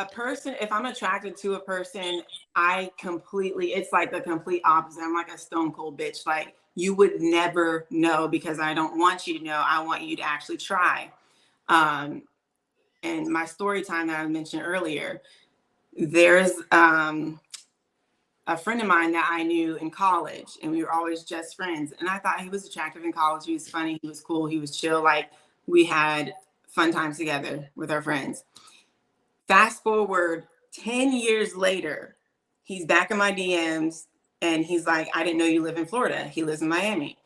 a person, if I'm attracted to a person, it's like the complete opposite. I'm like a stone cold bitch. Like, you would never know because I don't want you to know. I want you to actually try. And my story time that I mentioned earlier, there's a friend of mine that I knew in college, and we were always just friends. And I thought he was attractive in college. He was funny. He was cool. He was chill. Like, we had fun times together with our friends. Fast forward 10 years later, he's back in my DMs and he's like, I didn't know you live in Florida. He lives in Miami.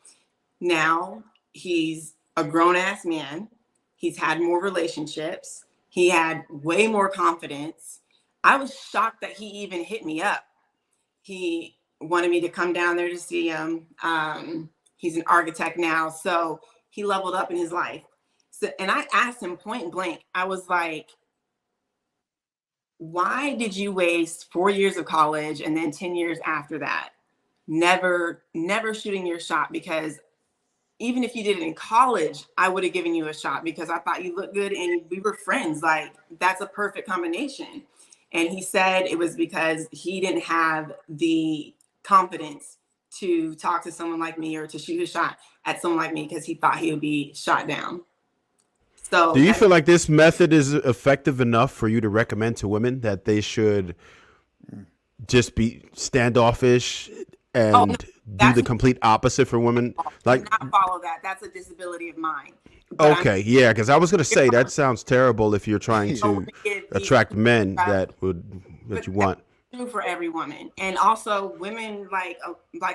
Now he's a grown ass man. He's had more relationships. He had way more confidence. I was shocked that he even hit me up. He wanted me to come down there to see him. He's an architect now, so he leveled up in his life. So, and I asked him point blank, I was like, why did you waste 4 years of college and then 10 years after that, never shooting your shot? Because even if you did it in college, I would have given you a shot because I thought you looked good and we were friends. Like, that's a perfect combination. And he said it was because he didn't have the confidence to talk to someone like me or to shoot a shot at someone like me because he thought he would be shot down. So, do you feel like this method is effective enough for you to recommend to women that they should just be standoffish and do the complete opposite for women? Like, not follow that. That's a disability of mine. Okay, yeah, because I was gonna say that sounds terrible if you're trying to attract men that you want. True for every woman, and also women like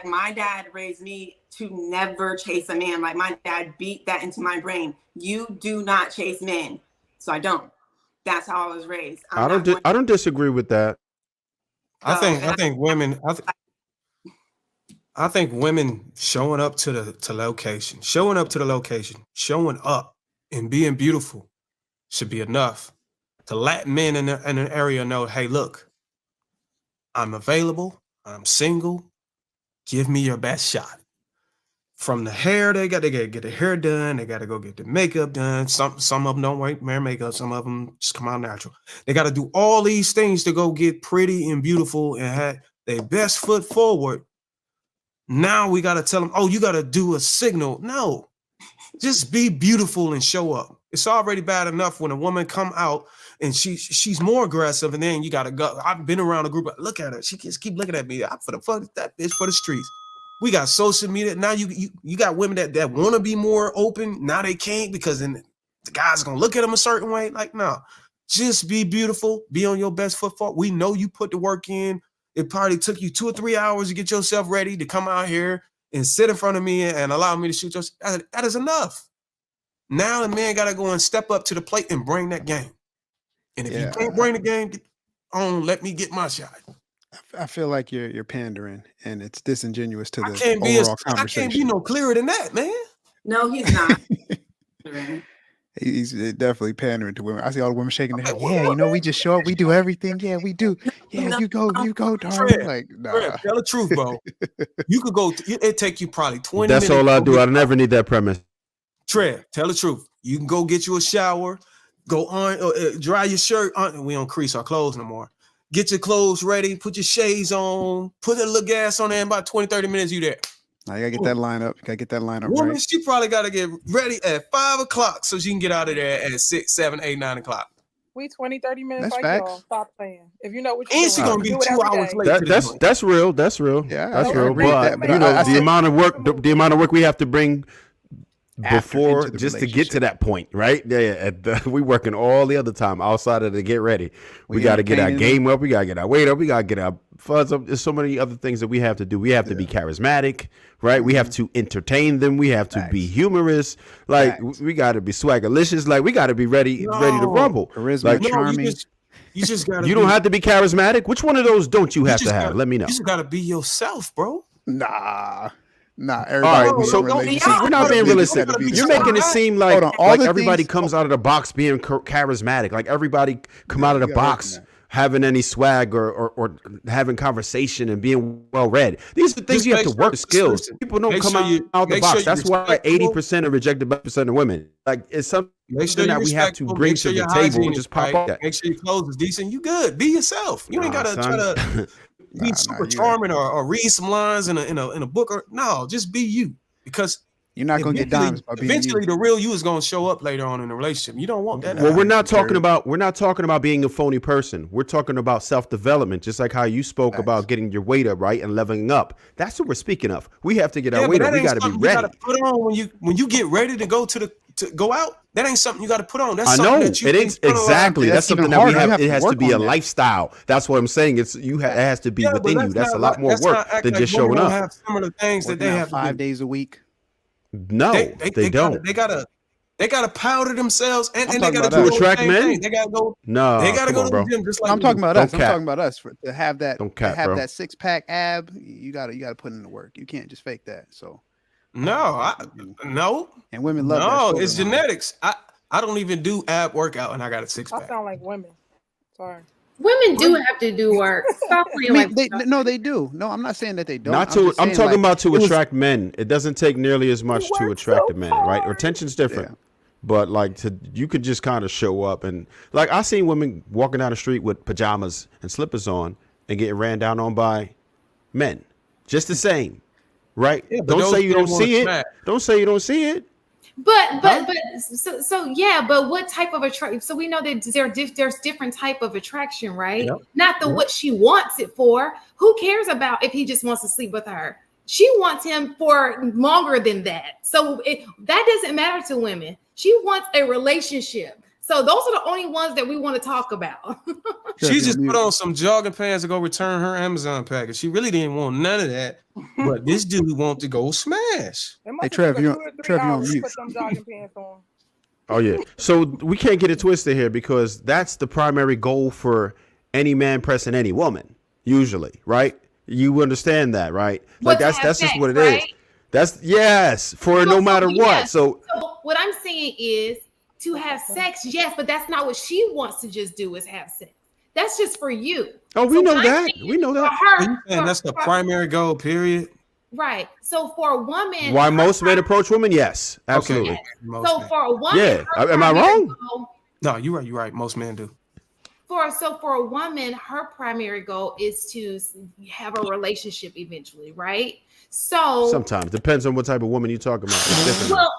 my dad raised me to never chase a man. Like, my dad beat that into my brain. You do not chase men, so I don't. That's how I was raised. I don't disagree with that. I think women showing up to the location, showing up and being beautiful should be enough to let men in an area know, hey, look, I'm available, I'm single, give me your best shot. From the hair, they got to get the hair done, they got to go get the makeup done. Some of them don't wear makeup, some of them just come out natural. They got to do all these things to go get pretty and beautiful and have their best foot forward. Now we got to tell them, oh, you got to do a signal. No, just be beautiful and show up. It's already bad enough when a woman come out and she's more aggressive, and then you got to go. I've been around a group. Look at her. She just keep looking at me. I'm for the fuck that bitch for the streets. We got social media. Now you got women that want to be more open. Now they can't because then the guys are going to look at them a certain way. Like, no, just be beautiful. Be on your best foot forward. We know you put the work in. It probably took you 2 or 3 hours to get yourself ready to come out here and sit in front of me and allow me to shoot your. That is enough. Now the man got to go and step up to the plate and bring that game. And if you can't bring the game on, let me get my shot. I feel like you're pandering, and it's disingenuous to the overall conversation. I can't be no clearer than that, man. No, he's not. He's definitely pandering to women. I see all the women shaking their head. Yeah, we just show up. We do everything. Yeah, we do. Yeah, you go, darling. Like, nah. Fred, tell the truth, bro. You could go. It take you probably 20 minutes. That's all I do. I never need that premise. Trev, tell the truth. You can go get you a shower, go on, dry your shirt on. We don't crease our clothes no more. Get your clothes ready, put your shades on, put a little gas on there. In about 20, 30 minutes, you there. I gotta get that line up. Gotta get that line up. Woman, right. She probably gotta get ready at 5 o'clock so she can get out of there at 6, 7, 8, 9 o'clock. We 20, 30 minutes. That's like facts. y'all. Stop playing. If you know what you're And she gonna be 2 hours late. That's real. That's real. Yeah, that's I real. agree with But that, but the amount of work we have to bring before into the just to get to that point, right? We working all the other time outside of the get ready. We got to get our game up. We got to get our weight up. We got to get our fuzz up. There's so many other things that we have to do. We have to be charismatic, right? We have to entertain them. We have to be humorous. Like, we got to be swaggerlicious. Like, we got to be ready to rumble. Charisma, like, charming. You just got. You don't have to be charismatic. Which one of those don't you have to have? Let me know. You just got to be yourself, bro. Nah. All right, so we're not being realistic. You're making it seem like everybody comes out of the box being charismatic. Like, everybody come out of the box having any swag or having conversation and being well read. These are things you have to work skills. People don't come out the box. That's why 80% are rejected by % of women. Like it's something that we have to bring to the table and just pop up. Make sure your clothes is decent. You good. Be yourself. You ain't gotta try to be super charming or read some lines in a book or no. Just be you because. You're not gonna get dimes by being eventually you. The real you is gonna show up later on in the relationship. You don't want that. Well, we're not talking about being a phony person. We're talking about self-development, just like how you spoke about getting your weight up, right, and leveling up. That's what we're speaking of. We have to get our weight up. We got to be ready. You gotta put on when you get ready to go to go out. That ain't something you got to put on. That's I something know that you it ain't exactly. That's something that we have. It has to be a that. lifestyle. That's what I'm saying. It has to be within you. That's a lot more work than just showing up. Have some of the things that they have 5 days a week. No, they don't. They gotta powder themselves and they gotta to attract men. They gotta go. No, they gotta go to bro. the gym just like I'm talking about us. Don't I'm talking about us to have that. Don't cap, have bro. that 6-pack ab. You gotta put in the work. You can't just fake that. So no. And women love that. No, it's genetics. I don't even do ab workout and I got a 6-pack. I sound like women. Sorry. Women do have to do work. Stop playing they do. No, I'm not saying that they don't. I'm talking about to attract men. It doesn't take nearly as much to attract a man, right? Retention's different. Yeah. But like you could just kind of show up and like I seen women walking down the street with pajamas and slippers on and getting ran down on by men. Just the same. Right? Yeah, don't say you don't see it. Don't say you don't see it. But what type of attraction? So we know that there's different type of attraction, right? Yep. Not what she wants it for. Who cares about if he just wants to sleep with her? She wants him for longer than that. So that doesn't matter to women. She wants a relationship. So those are the only ones that we want to talk about. She just put on some jogging pants to go return her Amazon package. She really didn't want none of that. But this dude want to go smash. Hey, Trev, you're on mute. Put some jogging pants on. Oh, yeah. So we can't get it twisted here because that's the primary goal for any man pressing any woman, usually, right? You understand that, right? Like that's just what it is. That's yes, for no matter what. Yes. So what I'm saying is to have sex, yes, but that's not what she wants to just do is have sex. That's just for you. Oh, we know that. We know that. And that's the primary goal, period. Right. So for a woman, why most men approach women? Yes, absolutely. Okay. So for a woman, yeah. Am I wrong? No, you're right. You're right. Most men do. For a woman, her primary goal is to have a relationship eventually, right? So sometimes depends on what type of woman you're talking about. It's different. Well,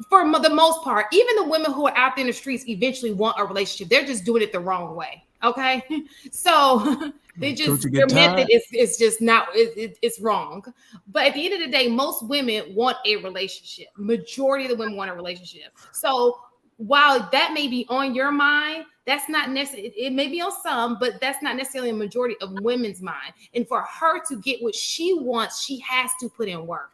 for the most part, even the women who are out there in the streets eventually want a relationship. They're just doing it the wrong way. Okay, so their method is just not it's wrong. But at the end of the day, most women want a relationship. Majority of the women want a relationship. So while that may be on your mind, that's not necessarily, it may be on some, but that's not necessarily a majority of women's mind. And for her to get what she wants, she has to put in work.